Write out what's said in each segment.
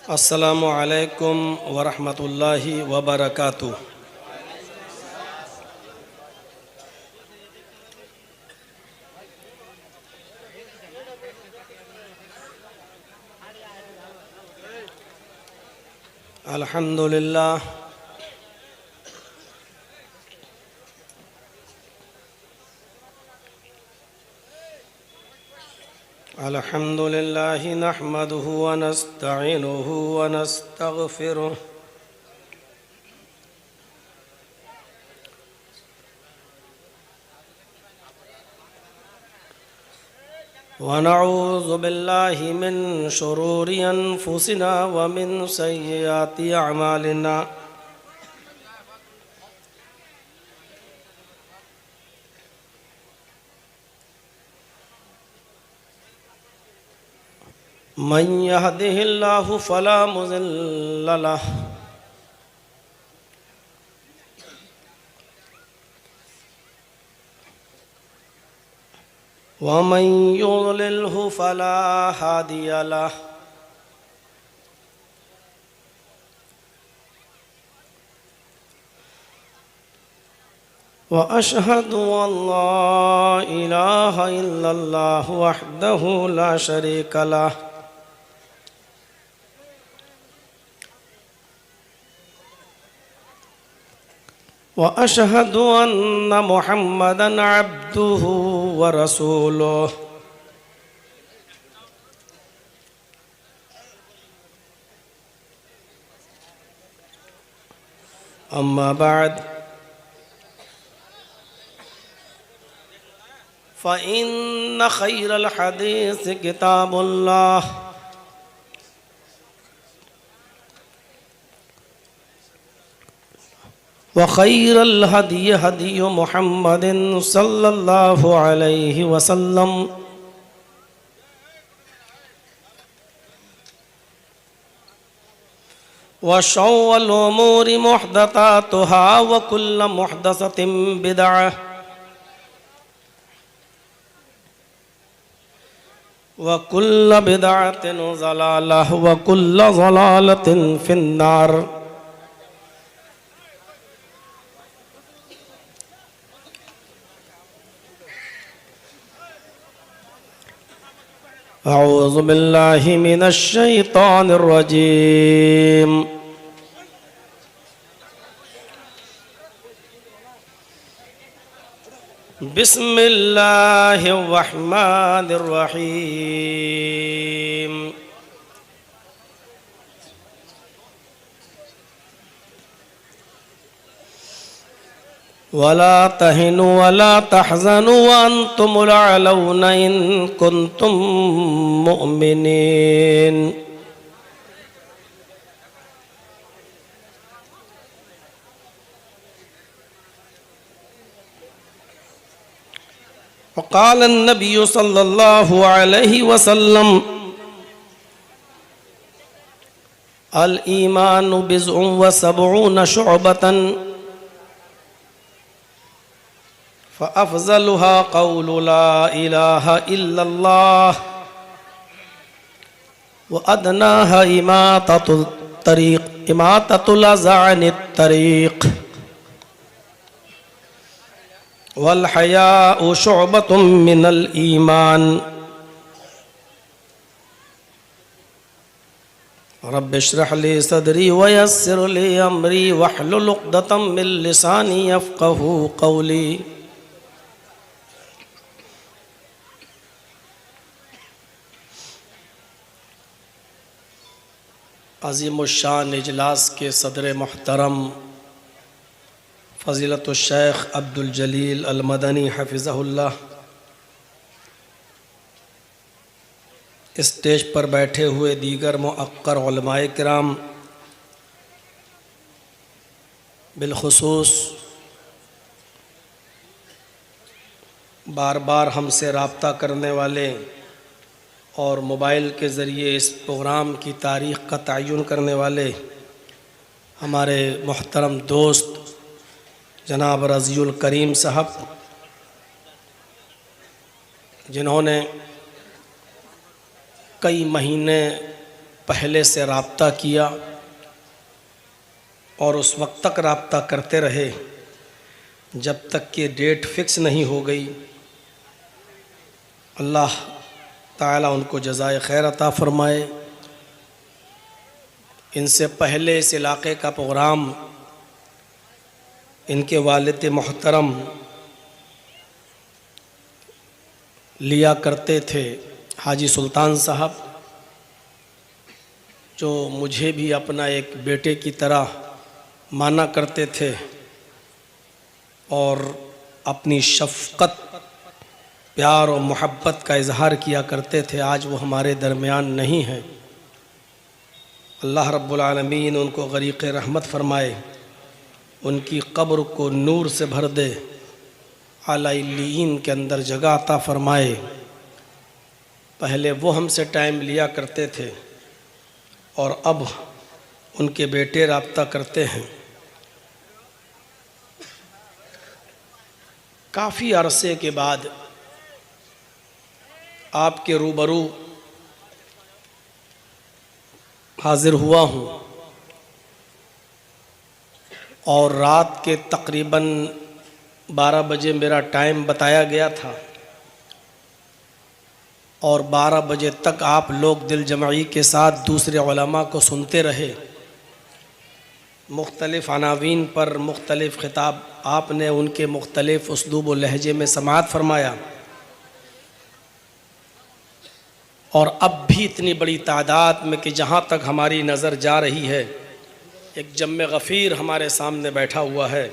अस्सलामु अलैकुम वरहमतुल्लाहि वबरकातुह। अल्हम्दुलिल्लाह अल्हम्दुलिल्लाहि नहमदुहु व नस्तईनुहु व नस्तगफिरुह व नऊज़ु बिल्लाहि मिन शुरूरि अनफुसिना व मिन सय्यिआति अअमालिना। मन यहदिहिल्लाहु फला मुज़िल्ल लह व मन युज़लिल्हु फला हादिय लह। व अशहदु अल्ला इलाहा इल्लल्लाहु वहदहु ला शरीका लह व अशहदु अन्न मुहम्मदन अब्दुहु व रसूलुह। अम्मा बाद फ़इन्न खैरल हदीस किताबुल्लाह व खैरल हदी हदी मुहम्मदिन सल्लल्लाहु अलैहि वसल्लम व शर्रिल उमूरि मुहदसातुहा व कुल्लु मुहदसतिन बिदअह व कुल्लु बिदअतिन ज़लालह व कुल्लु ज़लालतिन फिन्नार। अऊज़ु बिल्लाहि मिनश शैतानिर रजीम। बिस्मिल्लाहिर रहमानिर रहीम। वला तहिनु वला तहज़नु व अंतुमुल अअलौना इन कुंतुम मुअमिनीन। क़ाल अन्नबी सल्लल्लाहु अलैहि वसल्लम अल ईमानु बिज़उन व सबऊन शुअबतन फ़अफ़ज़लुहा क़ौलु ला इलाहा इल्लल्लाह व अदनाहा इमाततुल अज़ा अनित तरीक़ वल हयाउ शुअबतुम मिनल ईमान। रब्बि इश्रह ली सदरी व यस्सिर ली अमरी वहलुल उक़दतम मिन लिसानी यफ़क़हू क़ौली। अज़ीमुश्शान इजलास के सदर मोहतरम फ़ज़ीलतुश शेख अब्दुल जलील अल मदनी हफ़िज़हुल्लाह, स्टेज पर बैठे हुए दीगर मुअक्कर उलमाए किराम, बिलखुसूस बार बार हमसे रब्ता करने वाले और मोबाइल के ज़रिए इस प्रोग्राम की तारीख़ का तयन करने वाले हमारे मोहतरम दोस्त जनाब रज़ीउल करीम साहब, जिन्होंने कई महीने पहले से राब्ता किया और उस वक्त तक राब्ता करते रहे जब तक कि डेट फिक्स नहीं हो गई। अल्लाह ताला उनको जज़ाए खैर अता फ़रमाए। इनसे पहले इस इलाक़े का प्रोग्राम इनके वालिद मोहतरम लिया करते थे, हाजी सुल्तान साहब, जो मुझे भी अपना एक बेटे की तरह माना करते थे और अपनी शफ़क़त, प्यार और मोहब्बत का इजहार किया करते थे। आज वो हमारे दरमियान नहीं हैं। अल्लाह रब्बुल आलमीन उनको गरीक़ रहमत फ़रमाए, उनकी कब्र को नूर से भर दे, आला इल्लीन के अंदर जगह अता फ़रमाए। पहले वो हमसे टाइम लिया करते थे और अब उनके बेटे राब्ता करते हैं। काफ़ी अरसे के बाद आपके रूबरू हाज़िर हुआ हूँ और रात के तकरीबन 12 बजे मेरा टाइम बताया गया था और 12 बजे तक आप लोग दिल जमाई के साथ दूसरे उलमा को सुनते रहे। मुख्तलिफ़ अनावीन पर मुख्तलिफ़ ख़िताब आपने उनके मुख्तलिफ़ उसलूब व लहजे में समाअत फ़रमाया और अब भी इतनी बड़ी तादाद में कि जहाँ तक हमारी नज़र जा रही है एक जम्मे गफ़ीर हमारे सामने बैठा हुआ है।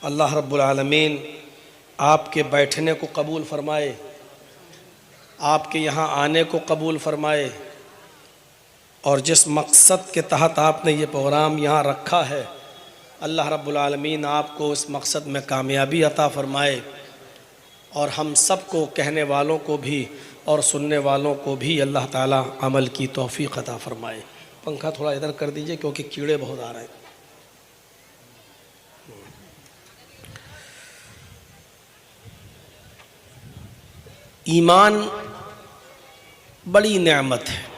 अल्लाह रब्बुल आलमीन आपके बैठने को कबूल फ़रमाए, आपके यहाँ आने को कबूल फ़रमाए और जिस मकसद के तहत आपने ये प्रोग्राम यहाँ रखा है, अल्लाह रब्बुल आलमीन आपको उस मकसद में कामयाबी अता फ़रमाए और हम सब को, कहने वालों को भी और सुनने वालों को भी अल्लाह ताला अमल की तौफ़ीक़ अता फ़रमाए। पंखा थोड़ा इधर कर दीजिए क्योंकि कीड़े बहुत आ रहे हैं। ईमान बड़ी नेमत है।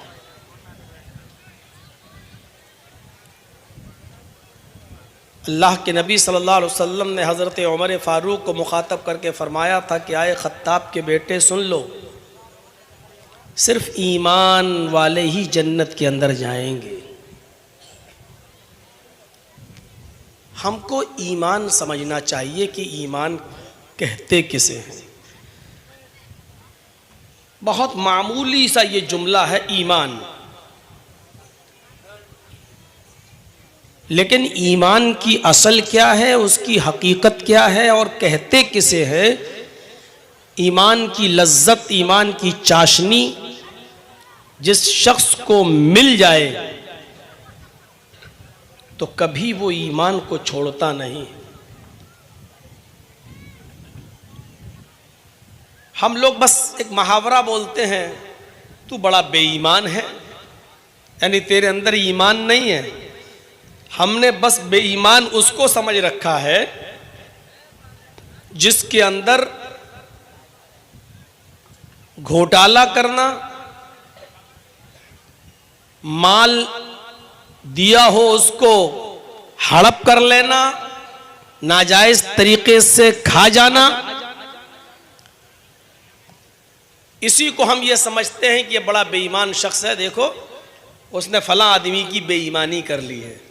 अल्लाह के नबी सल्लल्लाहु अलैहि वसल्लम ने हज़रत उमर फ़ारूक को मुखातब करके फ़रमाया था कि आए ख़त्ताब के बेटे सुन लो, सिर्फ ईमान वाले ही जन्नत के अंदर जाएंगे। हमको ईमान समझना चाहिए कि ईमान कहते किसे हैं। बहुत मामूली सा ये जुमला है ईमान, लेकिन ईमान की असल क्या है, उसकी हकीकत क्या है और कहते किसे है। ईमान की लज्जत, ईमान की चाशनी जिस शख्स को मिल जाए तो कभी वो ईमान को छोड़ता नहीं। हम लोग बस एक मुहावरा बोलते हैं, तू बड़ा बेईमान है, यानी तेरे अंदर ईमान नहीं है। हमने बस बेईमान उसको समझ रखा है जिसके अंदर घोटाला करना, माल दिया हो उसको हड़प कर लेना, नाजायज तरीके से खा जाना, इसी को हम ये समझते हैं कि ये बड़ा बेईमान शख्स है, देखो उसने फला आदमी की बेईमानी कर ली है।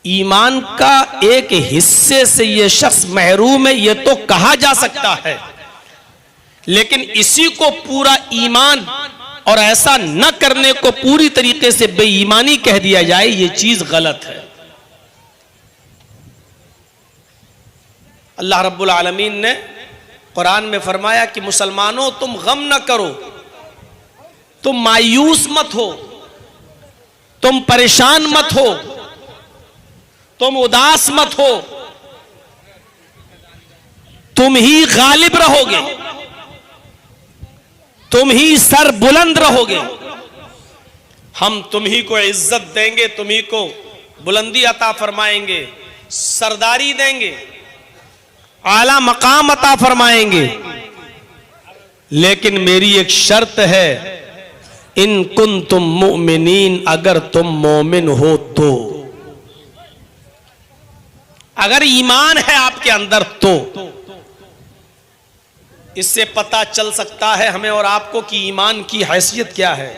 ईमान का एक हिस्से से ये शख्स महरूम है, ये तो कहा जा सकता है, लेकिन इसी को पूरा ईमान और ऐसा न करने को पूरी तरीके से बेईमानी कह दिया जाए, ये चीज गलत है। अल्लाह रब्बुल आलमीन ने कुरान में फरमाया कि मुसलमानों तुम गम न करो, तुम मायूस मत हो, तुम परेशान मत हो, तुम उदास मत हो, तुम ही गालिब रहोगे, तुम ही सर बुलंद रहोगे। हम तुम ही को इज्जत देंगे, तुम ही को बुलंदी अता फरमाएंगे, सरदारी देंगे, आला मकाम अता फरमाएंगे। लेकिन मेरी एक शर्त है, इन कुंतुम मुमिनीन, अगर तुम मोमिन हो तो, अगर ईमान है आपके अंदर तो। इससे पता चल सकता है हमें और आपको कि ईमान की हैसियत क्या है।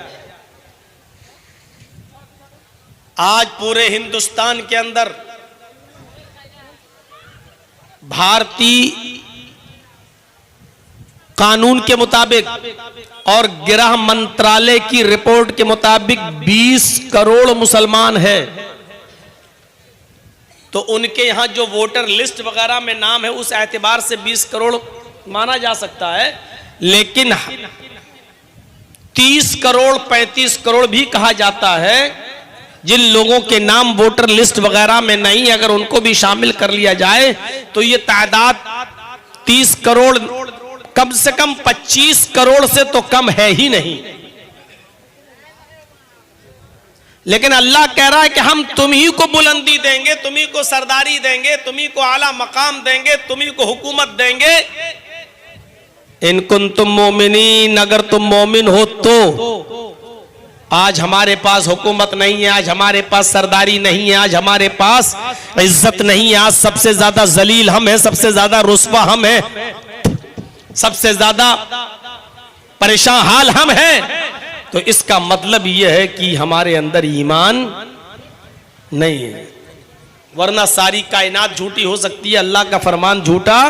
आज पूरे हिंदुस्तान के अंदर भारतीय कानून के मुताबिक और गृह मंत्रालय की रिपोर्ट के मुताबिक 20 करोड़ मुसलमान हैं। तो उनके यहां जो वोटर लिस्ट वगैरह में नाम है उस एतबार से 20 करोड़ माना जा सकता है, लेकिन 30 करोड़ 35 करोड़ भी कहा जाता है जिन लोगों के नाम वोटर लिस्ट वगैरह में नहीं, अगर उनको भी शामिल कर लिया जाए तो ये तादाद 30 करोड़ कम से कम 25 करोड़ से तो कम है ही नहीं। लेकिन अल्लाह कह रहा है कि हम तुम्ही को बुलंदी देंगे, तुम्ही को सरदारी देंगे, तुम्ही को आला मकाम देंगे, तुम्ही को हुकूमत देंगे। इन कुंतुम मोमिनीन, अगर तुम मोमिन हो तो। आज हमारे पास हुकूमत नहीं है, आज हमारे पास सरदारी नहीं है, आज हमारे पास इज्जत नहीं है। आज सबसे ज्यादा जलील हम हैं, सबसे ज्यादा रुस्वा हम हैं, सबसे ज्यादा परेशान हाल हम हैं। तो इसका मतलब यह है कि हमारे अंदर ईमान नहीं है, वरना सारी कायनात झूठी हो सकती है, अल्लाह का फरमान झूठा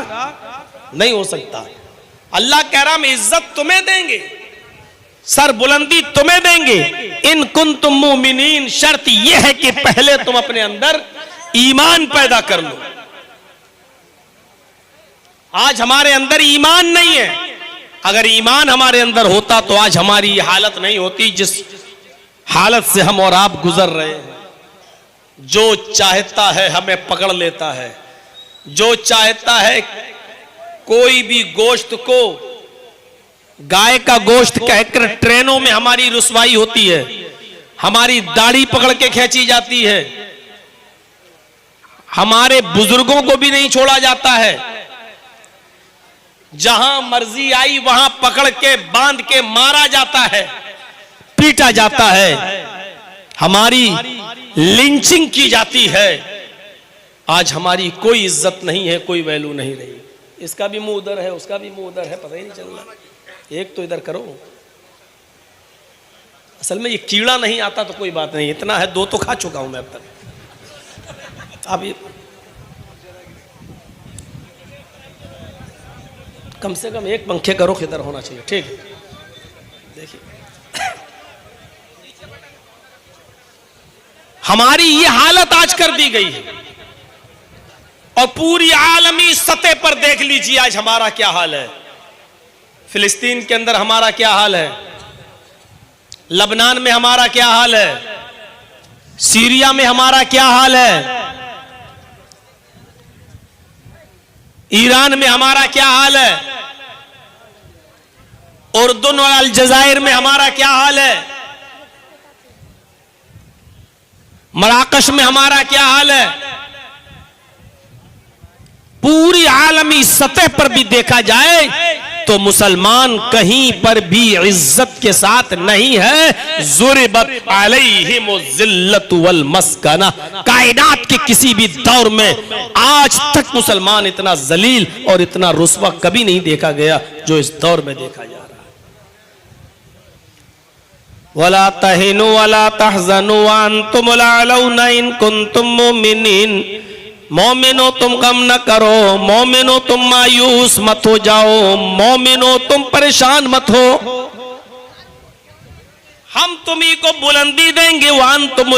नहीं हो सकता। अल्लाह कह रहा हम इज्जत तुम्हें देंगे, सर बुलंदी तुम्हें देंगे, इन कुंतुम मुमिनीन। शर्त यह है कि पहले तुम अपने अंदर ईमान पैदा कर लो। आज हमारे अंदर ईमान नहीं है, अगर ईमान हमारे अंदर होता तो आज हमारी ये हालत नहीं होती जिस हालत से हम और आप गुजर रहे हैं। जो चाहता है हमें पकड़ लेता है, जो चाहता है कोई भी गोश्त को गाय का गोश्त कहकर ट्रेनों में हमारी रुसवाई होती है, हमारी दाढ़ी पकड़ के खींची जाती है, हमारे बुजुर्गों को भी नहीं छोड़ा जाता है। जहां मर्जी आई वहां पकड़ के बांध के मारा जाता है, पीटा जाता है, हमारी लिंचिंग की जाती है। आज हमारी कोई इज्जत नहीं है, कोई वैल्यू नहीं रही। इसका भी मुंह उधर है, उसका भी मुंह उधर है, पता ही नहीं चल रहा। एक तो इधर करो। असल में ये कीड़ा नहीं आता तो कोई बात नहीं, इतना है, 2 तो खा चुका हूं मैं अब तक। अब ये कम से कम एक पंखे का रुख इधर होना चाहिए, ठीक है। देखिए हमारी ये हालत आज कर दी गई है, और पूरी आलमी सतह पर देख लीजिए आज हमारा क्या हाल है। फिलिस्तीन के अंदर हमारा क्या हाल है, लबनान में हमारा क्या हाल है, सीरिया में हमारा क्या हाल है, ईरान में हमारा क्या हाल है, उर्दून और अलजायर में हमारा क्या हाल है, मराकश में हमारा क्या हाल है। पूरी आलमी सतह पर भी देखा जाए तो मुसलमान कहीं पर भी इज्जत के साथ नहीं है। ज़ुरिबत अलैहिमु ज़िल्लतु वल मस्कना, कायनात के किसी भी दौर में आज तक मुसलमान इतना जलील और इतना रुस्वा कभी नहीं देखा गया जो इस दौर में देखा जा रहा है। वला तहिनु वला तहज़नु व अंतुमुल अलौना इन कुंतुम मुमिनीन, मोमिनो तुम गम न करो, मोमिनो तुम मायूस मत हो जाओ, मोमिनो तुम परेशान मत हो। हम तुम्ही को बुलंदी देंगे, वान तुम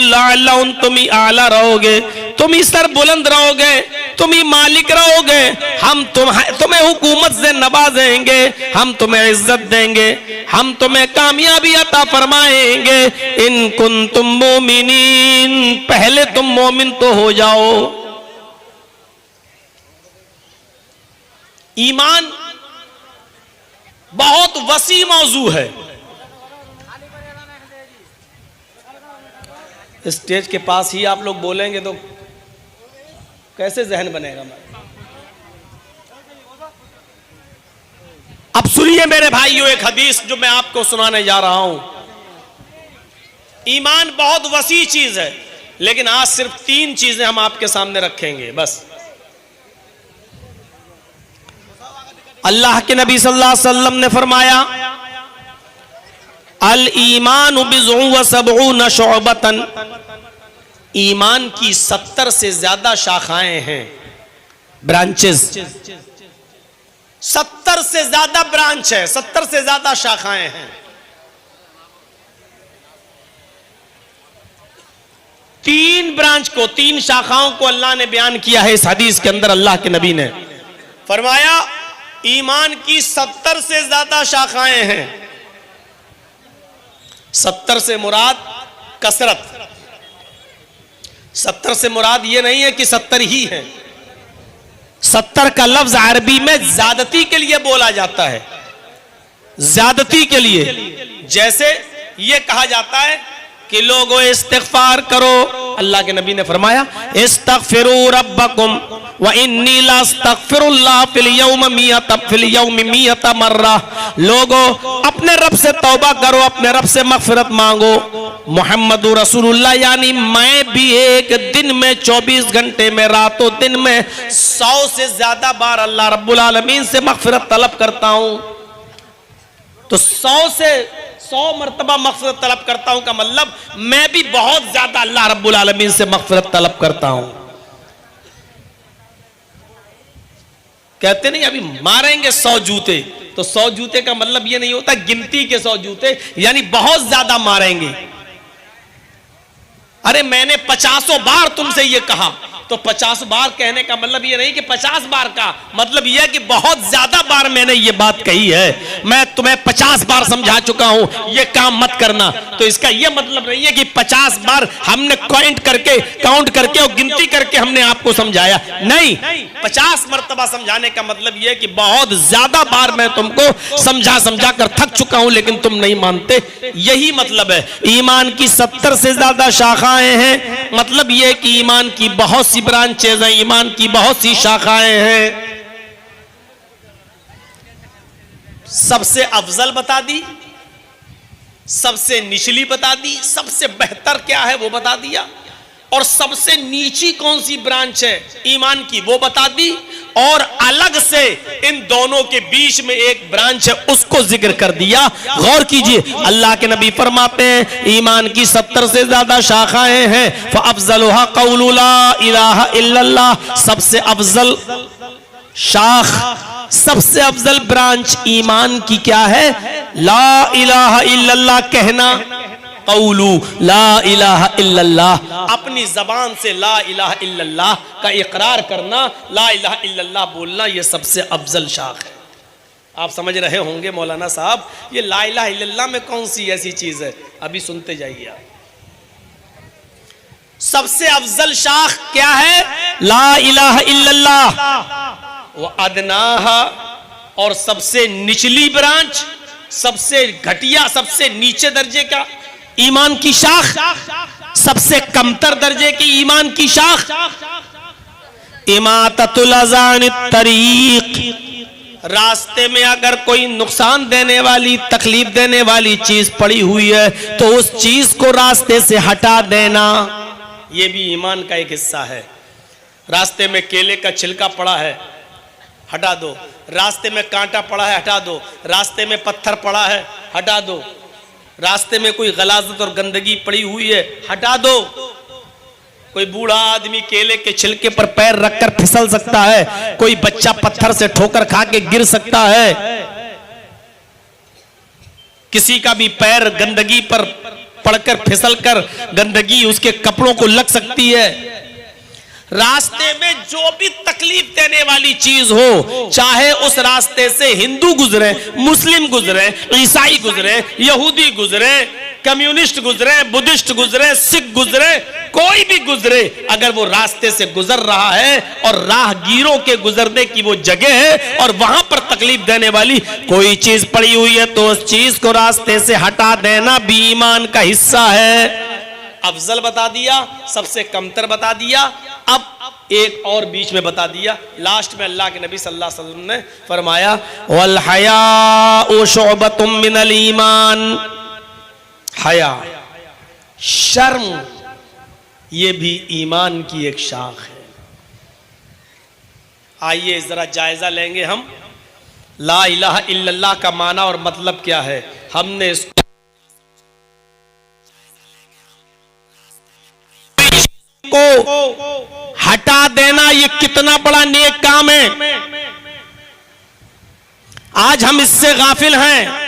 तुम्ही आला रहोगे, तुम ही सर बुलंद रहोगे, तुम ही मालिक रहोगे। हम तुम्हें हुकूमत से नवाजेंगे, हम तुम्हें इज्जत देंगे, हम तुम्हें कामयाबी अता फरमाएंगे। इन कुंतुम मोमिनीन, पहले तुम मोमिन तो हो जाओ। ईमान बहुत वसी मौजू है। स्टेज के पास ही आप लोग बोलेंगे तो कैसे जहन बनेगा। अब सुनिए मेरे भाइयों, एक हदीस जो मैं आपको सुनाने जा रहा हूं। ईमान बहुत वसी चीज है, लेकिन आज सिर्फ 3 चीजें हम आपके सामने रखेंगे बस। अल्लाह के नबी सल्लल्लाहु अलैहि वसल्लम ने फरमाया, अल ईमान बिज़उ व सबऊन शुअबतन, ईमान की 70 से ज्यादा शाखाएं हैं, ब्रांचेस। 70 से ज्यादा ब्रांच है, 70 से ज्यादा शाखाएं हैं। 3 ब्रांच को, 3 शाखाओं को अल्लाह ने बयान किया है इस हदीस के अंदर। अल्लाह के नबी ने फरमाया ईमान की 70 से ज्यादा शाखाएं हैं। 70 से मुराद कसरत, 70 से मुराद यह नहीं है कि 70 ही है। 70 का लफ्ज अरबी में ज्यादती के लिए बोला जाता है, ज्यादती के लिए। जैसे यह कहा जाता है कि लोगों इस्तिग़फ़ार करो, अल्लाह के नबी ने फरमाया इस्तग़फ़िरू रब्बकुम व इन्नी ला अस्तग़फ़िरुल्लाह फिल यौमि मियत मर्रा। लोगों अपने रब से तौबा करो, अपने रब से मग़फ़िरत मांगो। मुहम्मदुर रसूलुल्लाह यानी मैं भी एक दिन में 24 घंटे में रातों दिन में 100 से ज्यादा बार अल्लाह रब्बुल आलमीन से मग़फ़िरत तलब करता हूं। तो 100 मरतबा मग़फ़िरत तलब करता हूं का मतलब मैं भी बहुत ज्यादा अल्लाह रब्बुल आलमीन से मग़फ़िरत तलब करता हूं। कहते नहीं अभी मारेंगे 100 जूते, तो 100 जूते का मतलब यह नहीं होता गिनती के 100 जूते, यानी बहुत ज्यादा मारेंगे। अरे मैंने 50 बार तुमसे यह कहा, तो 50 बार कहने का मतलब यह नहीं कि 50 बार का मतलब यह कि बहुत ज्यादा बार मैंने ये बात कही है। मैं तुम्हें 50 बार समझा चुका हूं ये काम मत करना, तो इसका यह मतलब नहीं है कि 50 बार हमने काउंट करके और गिनती करके हमने आपको समझाया। नहीं, 50 मरतबा समझाने का मतलब यह कि बहुत ज्यादा बार मैं तुमको समझा कर थक चुका हूं, लेकिन तुम नहीं मानते। यही मतलब है। ईमान की 70 से ज्यादा शाखाएं हैं, मतलब यह कि ईमान की बहुत सी ब्रांचेज हैं, ईमान की बहुत सी शाखाएं हैं। सबसे अफजल बता दी, सबसे निचली बता दी, सबसे बेहतर क्या है वो बता दिया, और सबसे नीची कौन सी ब्रांच है ईमान की वो बता दी, और अलग से इन दोनों के बीच में एक ब्रांच है उसको जिक्र कर दिया। गौर कीजिए, अल्लाह के नबी फरमाते हैं ईमान की 70 से ज्यादा शाखाएं हैं। फअफ़ज़लुहा क़ौलु ला इलाहा इल्लल्लाह, सबसे अफजल शाख, सबसे अफजल ब्रांच ईमान की क्या है? ला इलाहा इल्लल्लाह कहना। क़ौलु ला इलाहा इल्लल्लाह, अपनी जबान से ला इलाहा इल्लल्लाह का इकरार करना, ला इलाहा इल्लल्लाह बोलना, यह सबसे अफजल शाख है। आप समझ रहे होंगे मौलाना साहब ये ला इलाहा इल्लल्लाह में कौन सी ऐसी चीज है, अभी सुनते जाइए आप। सबसे अफजल शाख क्या है? ला इलाहा इल्लल्लाह। वो अदनाहा, और सबसे निचली ब्रांच, सबसे घटिया, सबसे नीचे दर्जे का ईमान की शाख, सबसे कमतर दर्जे की ईमान की शाख इमाततुल अज़ानित तरीक। रास्ते में अगर कोई नुकसान देने वाली, तकलीफ देने वाली चीज पड़ी हुई है तो उस चीज को रास्ते से हटा देना, यह भी ईमान का एक हिस्सा है। रास्ते में केले का छिलका पड़ा है, हटा दो। रास्ते में कांटा पड़ा है, हटा दो। रास्ते में पत्थर पड़ा है, हटा दो। रास्ते में कोई गलाजत और गंदगी पड़ी हुई है, हटा दो। कोई बूढ़ा आदमी केले के छिलके पर पैर रखकर फिसल सकता है, कोई बच्चा पत्थर से ठोकर खा के गिर सकता है, किसी का भी पैर गंदगी पर पड़कर फिसलकर गंदगी उसके कपड़ों को लग सकती है। रास्ते में जो भी तकलीफ देने वाली चीज हो, चाहे उस रास्ते से हिंदू गुजरे, मुस्लिम गुजरे, ईसाई गुजरे, यहूदी गुजरे, कम्युनिस्ट गुजरे, बुद्धिस्ट गुजरे, सिख गुजरे, कोई भी गुजरे, अगर वो रास्ते से गुजर रहा है और राहगीरों के गुजरने की वो जगह है और वहां पर तकलीफ देने वाली कोई चीज पड़ी हुई है तो उस चीज को रास्ते से हटा देना भी ईमान का हिस्सा है। अफजल बता दिया, सबसे कमतर बता दिया। अब एक और बीच में बता दिया। लास्ट में अल्लाह के नबी सल्लल्लाहु अलैहि वसल्लम ने फरमाया वल हयाउ शुअबतुम मिनल ईमान, हया शर्म ये भी ईमान की एक शाख है। आइए जरा जायजा लेंगे हम ला इलाहा इल्लल्लाह का माना और मतलब क्या है। हमने इसको हटा देना ये कितना बड़ा नेक काम है। आज हम इससे गाफिल हैं।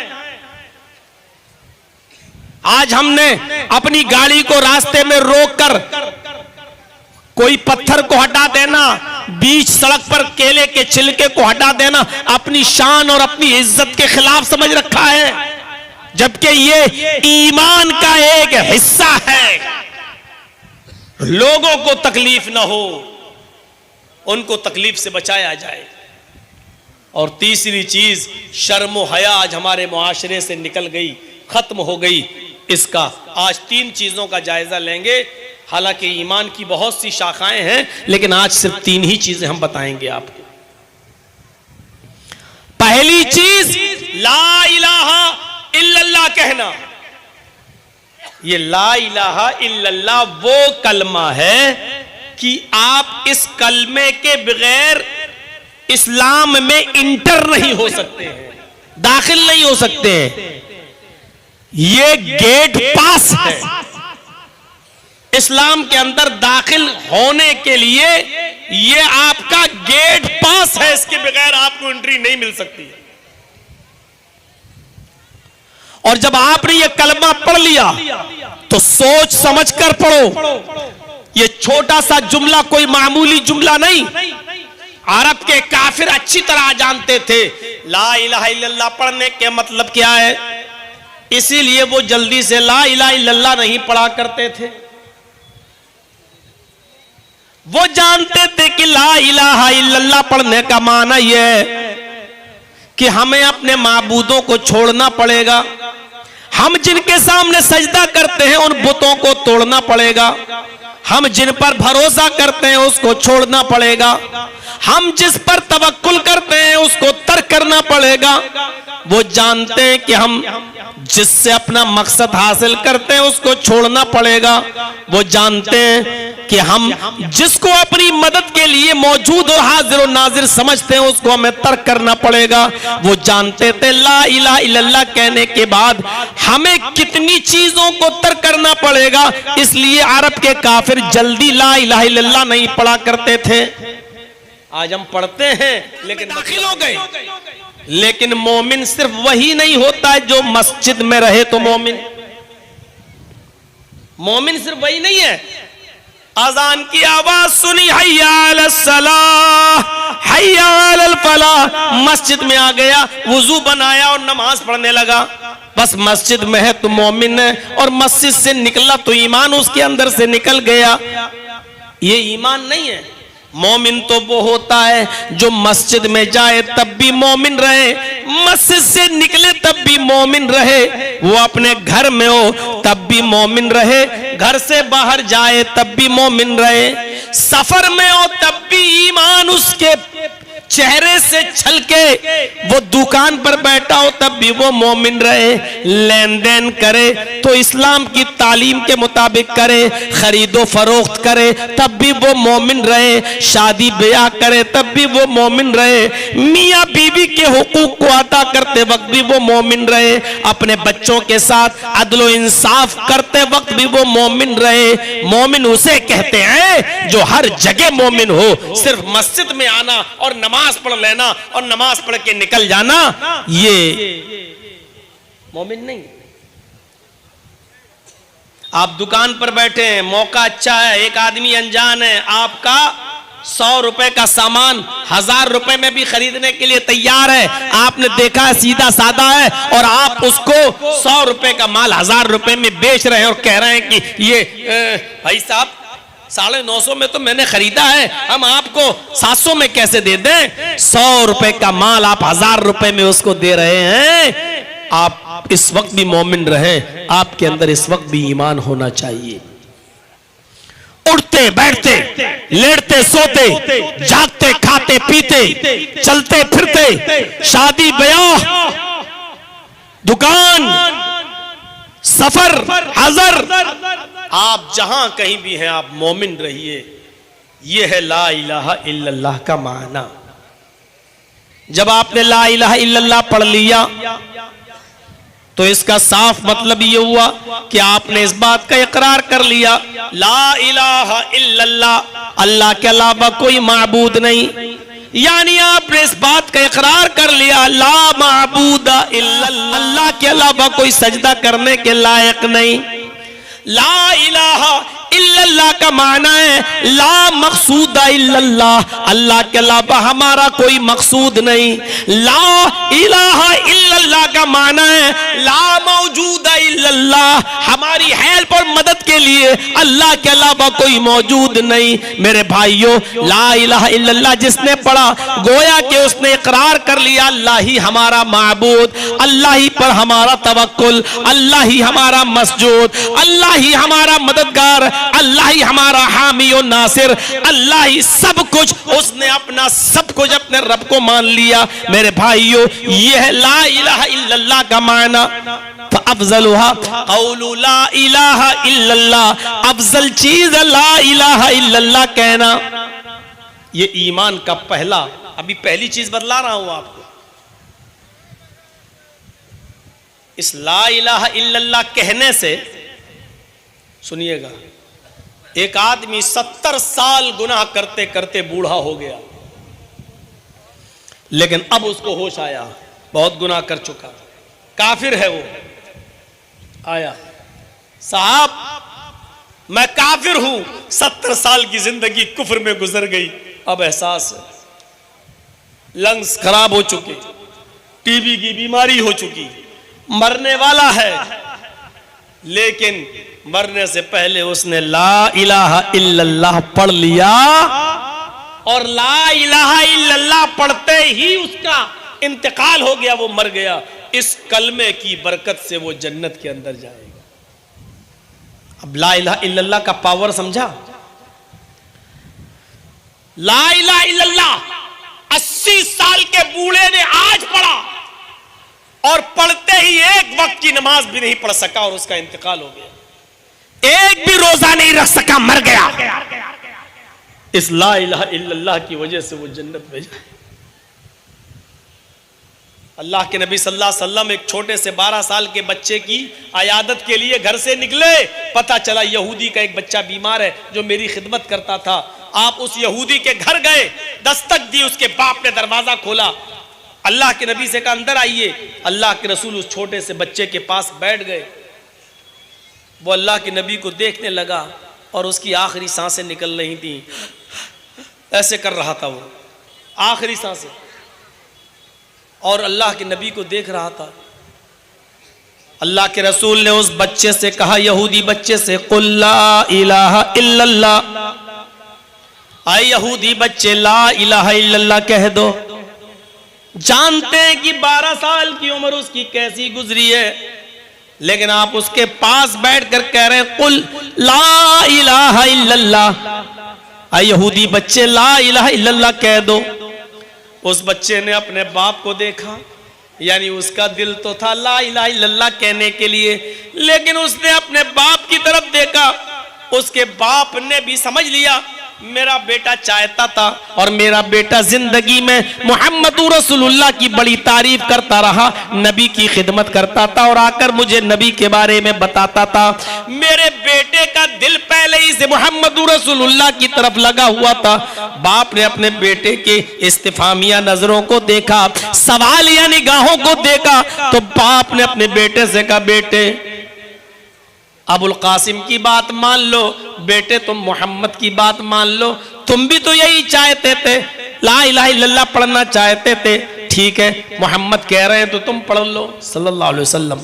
आज हमने अपनी गाड़ी को रास्ते में रोककर कोई पत्थर को हटा देना, बीच सड़क पर केले के छिलके को हटा देना अपनी शान और अपनी इज्जत के खिलाफ समझ रखा है, जबकि ये ईमान का एक हिस्सा है। लोगों को तकलीफ ना हो, उनको तकलीफ से बचाया जाए। और तीसरी चीज शर्म हया आज हमारे मुआशरे से निकल गई, खत्म हो गई। इसका आज 3 चीजों का जायजा लेंगे। हालांकि ईमान की बहुत सी शाखाएं हैं, लेकिन आज सिर्फ 3 ही चीजें हम बताएंगे आपको। पहली चीज ला इलाहा इल्लल्लाह कहना। ये ला इलाहा इल्लल्लाह वो कलमा है कि आप इस कलमे के बगैर इस्लाम में इंटर नहीं हो सकते हैं, दाखिल नहीं हो सकते हैं। ये गेट पास है। इस्लाम के अंदर दाखिल होने के लिए ये आपका गेट पास है, इसके बगैर आपको एंट्री नहीं मिल सकती है। और जब आपने ये कलमा पढ़ लिया तो सोच समझ कर पढ़ो। ये छोटा सा जुमला कोई मामूली जुमला नहीं। अरब के काफिर अच्छी तरह जानते थे ला इलाहा इल्लल्लाह पढ़ने के मतलब क्या है, इसीलिए वो जल्दी से ला इलाहा इल्लल्लाह नहीं पढ़ा करते थे। वो जानते थे कि ला इलाहा इल्लल्लाह पढ़ने का माना यह है कि हमें अपने माबूदों को छोड़ना पड़ेगा, हम जिनके सामने सजदा करते हैं उन बुतों को तोड़ना पड़ेगा, हम जिन पर भरोसा करते हैं उसको छोड़ना पड़ेगा, हम जिस पर तवक्कुल करते हैं उसको तर्क करना पड़ेगा। वो जानते हैं कि हम जिससे अपना मकसद हासिल करते हैं उसको छोड़ना पड़ेगा। वो जानते हैं कि हम जिसको अपनी मदद के लिए मौजूद और हाजिर और नाजिर समझते हैं उसको हमें तर्क करना पड़ेगा। वो जानते थे ला इलाहा इल्लल्लाह कहने के बाद हमें कितनी चीजों को तर्क करना पड़ेगा, इसलिए अरब के काफिर जल्दी ला इलाहा इल्लल्लाह नहीं पढ़ा करते थे। आज हम पढ़ते हैं लेकिन दाखिल हो गए। लेकिन मोमिन सिर्फ वही नहीं होता है जो मस्जिद में रहे तो मोमिन सिर्फ वही नहीं है। अजान की आवाज सुनी हय्या अलस सलाह हय्या अलल फलाह, मस्जिद में आ गया, वुजू बनाया और नमाज पढ़ने लगा। बस मस्जिद में है तो मोमिन है, और मस्जिद से निकला तो ईमान उसके अंदर से निकल गया। ये ईमान नहीं है। मोमिन तो वो होता है जो मस्जिद में जाए तब भी मोमिन रहे, मस्जिद से निकले तब भी मोमिन रहे, वो अपने घर में हो तब भी मोमिन रहे, घर से बाहर जाए तब भी मोमिन रहे, सफर में हो तब भी ईमान उसके चेहरे से छलके, वो दुकान पर बैठा हो तब भी वो मोमिन रहे, लेन देन करे तो इस्लाम की तालीम के मुताबिक करे, खरीदो फरोख्त करे तब भी वो मोमिन रहे, शादी ब्याह करे तब भी वो मोमिन रहे, मियाँ बीवी के हुकूक को अदा करते वक्त भी वो मोमिन रहे, अपने बच्चों के साथ अदलो इंसाफ करते वक्त भी वो मोमिन रहे। मोमिन उसे कहते हैं जो हर जगह मोमिन हो। सिर्फ मस्जिद में आना और नमाज पढ़ लेना और नमाज पढ़ के निकल जाना ये मोमिन नहीं। आप दुकान पर बैठे हैं, मौका अच्छा है, एक आदमी अनजान है, आपका 100 रुपए का सामान 1000 रुपए में भी खरीदने के लिए तैयार है, आपने देखा है सीधा साधा है, और आप उसको 100 रुपए का माल 1000 रुपए में बेच रहे हैं और कह रहे हैं कि ये भाई साहब 950 में तो मैंने खरीदा है, हम आपको 700 में कैसे दे दें। 100 रुपए का माल आप 1000 रुपए में उसको दे रहे हैं। आप इस वक्त भी मोमिन रहे, आपके अंदर इस वक्त भी ईमान होना चाहिए। उठते बैठते, लेटते सोते, जागते खाते पीते, चलते फिरते, शादी ब्याह, दुकान, सफर, हजर, आप जहां कहीं भी हैं आप मोमिन रहिए। यह है ला इलाहा इल्लल्लाह का माना। जब आपने ला इलाहा इल्लल्लाह पढ़ लिया तो इसका साफ मतलब ये हुआ कि आपने इस बात का इकरार कर लिया, ला इलाहा इल्लल्लाह, अल्लाह के अलावा कोई माबूद नहीं। यानी आपने इस बात का इकरार कर लिया, ला माबूदा इल्लल्लाह, अल्लाह के अलावा कोई सजदा करने के लायक नहीं। ला इलाहा इल्लल्लाह का माना है ला मकसूदा इल्लल्लाह, अल्लाह के अलावा हमारा कोई मकसूद नहीं। ला इलाहा इल्लल्लाह का माना है ला मौजूदा इल्लल्लाह, हमारी हेल्प और मदद के लिए अल्लाह के अलावा कोई मौजूद नहीं। मेरे भाइयों, ला इलाहा इल्लल्लाह जिसने पढ़ा गोया कि उसने इकरार कर लिया अल्लाह ही हमारा माबूद, अल्लाह ही पर हमारा तवक्कुल, अल्लाह ही हमारा मसजूद, अल्लाह ही हमारा मददगार, अल्लाह ही हमारा हामी और नासिर, अल्लाह ही सब कुछ। उसने अपना सब कुछ अपने रब को मान लिया। मेरे भाइयों, यह ला इलाहा इल्लल्लाह का माना। अफजलुहा कौलु ला इलाहा इल्लल्लाह, अफजल चीज ला इलाहा इल्लल्लाह कहना। ये ईमान का पहला, अभी पहली चीज बतला रहा हूं आपको। इस ला इलाहा इल्लल्लाह कहने से, सुनिएगा, एक आदमी 70 साल गुनाह करते करते बूढ़ा हो गया, लेकिन अब उसको होश आया, बहुत गुनाह कर चुका, काफिर है वो। आया, साहब मैं काफिर हूं, 70 साल की जिंदगी कुफ्र में गुजर गई, अब एहसास है, लंग्स खराब हो चुके, टीबी की बीमारी हो चुकी, मरने वाला है, लेकिन मरने से पहले उसने ला इलाहा इल्लल्लाह पढ़ लिया, और ला इलाहा इल्लल्लाह पढ़ते ही उसका इंतकाल हो गया, वो मर गया। इस कलमे की बरकत से वो जन्नत के अंदर जाएगा। अब ला इलाहा इल्लल्लाह का पावर समझा? ला इलाहा इल्लल्लाह 80 साल के बूढ़े ने आज पढ़ा, और पढ़ते ही एक वक्त की नमाज भी नहीं पढ़ सका और उसका इंतकाल हो गया, एक भी रोजा नहीं रख सका, मर गया। इस ला इलाहा इल्लल्लाह की वजह से वो जन्नत में जाए। अल्लाह के नबी सल्लल्लाहु अलैहि वसल्लम एक छोटे से 12 साल के बच्चे की अयादत के लिए घर से निकले। पता चला यहूदी का एक बच्चा बीमार है जो मेरी खिदमत करता था। आप उस यहूदी के घर गए, दस्तक दी, उसके बाप ने दरवाजा खोला, अल्लाह के नबी से कहा अंदर आइए। अल्लाह के रसूल उस छोटे से बच्चे के पास बैठ गए। वो अल्लाह के नबी को देखने लगा और उसकी आखिरी सांसें निकल रही थी, ऐसे कर रहा था वो, आखिरी सांसें, और अल्लाह के नबी को देख रहा था। अल्लाह के रसूल ने उस बच्चे से कहा, यहूदी बच्चे से, कुल ला इलाहा इल्लल्लाह, आए यहूदी बच्चे ला इलाहा इल्लल्लाह कह दो। जानते हैं कि 12 साल की उम्र उसकी कैसी गुजरी है, लेकिन आप उसके पास बैठकर कह रहे हैं कुल ला इलाहा इल्लल्लाह। आए यहूदी बच्चे ला इलाहा इल्लल्लाह कह दो। उस बच्चे ने अपने बाप को देखा, यानी उसका दिल तो था ला इलाहा इल्लल्लाह कहने के लिए, लेकिन उसने अपने बाप की तरफ देखा। उसके बाप ने भी समझ लिया मेरा बेटा चाहता था और मेरा बेटा जिंदगी में मोहम्मद रसूलुल्लाह की बड़ी तारीफ करता रहा, नबी की खिदमत करता था और आकर मुझे नबी के बारे में बताता था। मेरे बेटे का दिल पहले ही से मोहम्मद रसूलुल्लाह की तरफ लगा हुआ था। बाप ने अपने बेटे के इस्तिफामिया नजरों को देखा, सवालिया निगाहों को देखा, तो बाप ने अपने बेटे से कहा, बेटे अबुल कासिम की बात मान लो, बेटे तुम मोहम्मद की बात मान लो, तुम भी तो यही चाहते थे, ला इलाहा इल्लल्लाह पढ़ना चाहते थे, ठीक है, मोहम्मद कह रहे हैं तो तुम पढ़ लो सल्लल्लाहु अलैहि वसल्लम।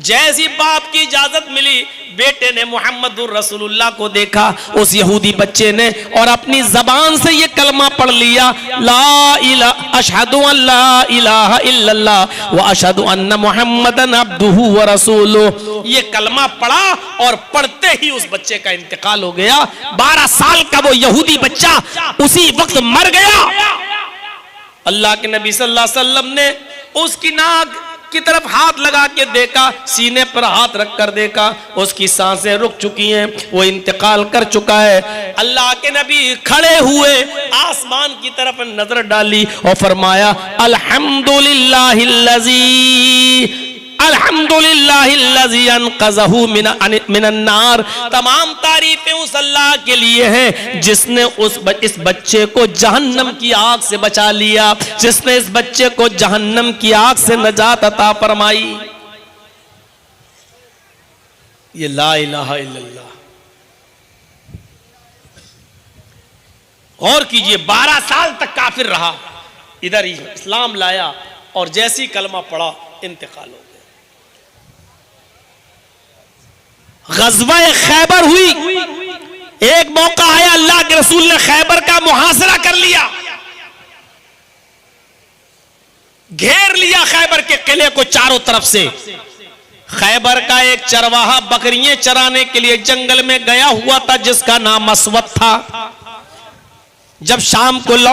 जैसी बाप की इजाजत मिली, बेटे ने मोहम्मदुर रसूलुल्लाह को देखा, उस यहूदी बच्चे ने, और अपनी जबान से ये कलमा पढ़ लिया, ला इलाहा अशहदु अल्ला इलाहा इल्लल्लाह व अशहदु अन्ना मुहम्मदन अब्दुहु व रसूलुहु। ये कलमा पढ़ा और पढ़ते ही उस बच्चे का इंतकाल हो गया। 12 साल का वो यहूदी बच्चा उसी वक्त मर गया। अल्लाह के नबी सल्लल्लाहु अलैहि वसल्लम ने उसकी नाक की तरफ हाथ लगा के देखा, सीने पर हाथ रख कर देखा, उसकी सांसें रुक चुकी हैं, वो इंतकाल कर चुका है। अल्लाह के नबी खड़े हुए आसमान की तरफ नजर डाली और फरमाया, अल्हम्दुलिल्लाहिल्लज़ी अल्हम्दुलिल्लाहिल्लज़ी अनक़ज़हु मिनन नार। तमाम तारीफें उस अल्लाह के लिए हैं जिसने इस बच्चे को जहन्नम की आग से बचा लिया, जिसने इस बच्चे को जहन्नम की आग से नजात अता फरमाई। ये ला इलाहा इल्लल्लाह। और कीजिए, 12 साल तक काफिर रहा, इधर इस्लाम लाया और जैसी कलमा पढ़ा इंतकाल हो गया। गज़वा खैबर हुई, एक मौका आया, अल्लाह के रसूल ने खैबर का मुहासरा कर लिया, घेर लिया खैबर के किले को चारों तरफ से। खैबर का एक चरवाहा बकरियां चराने के लिए जंगल में गया हुआ था जिसका नाम अस्वद था। जब शाम को लौट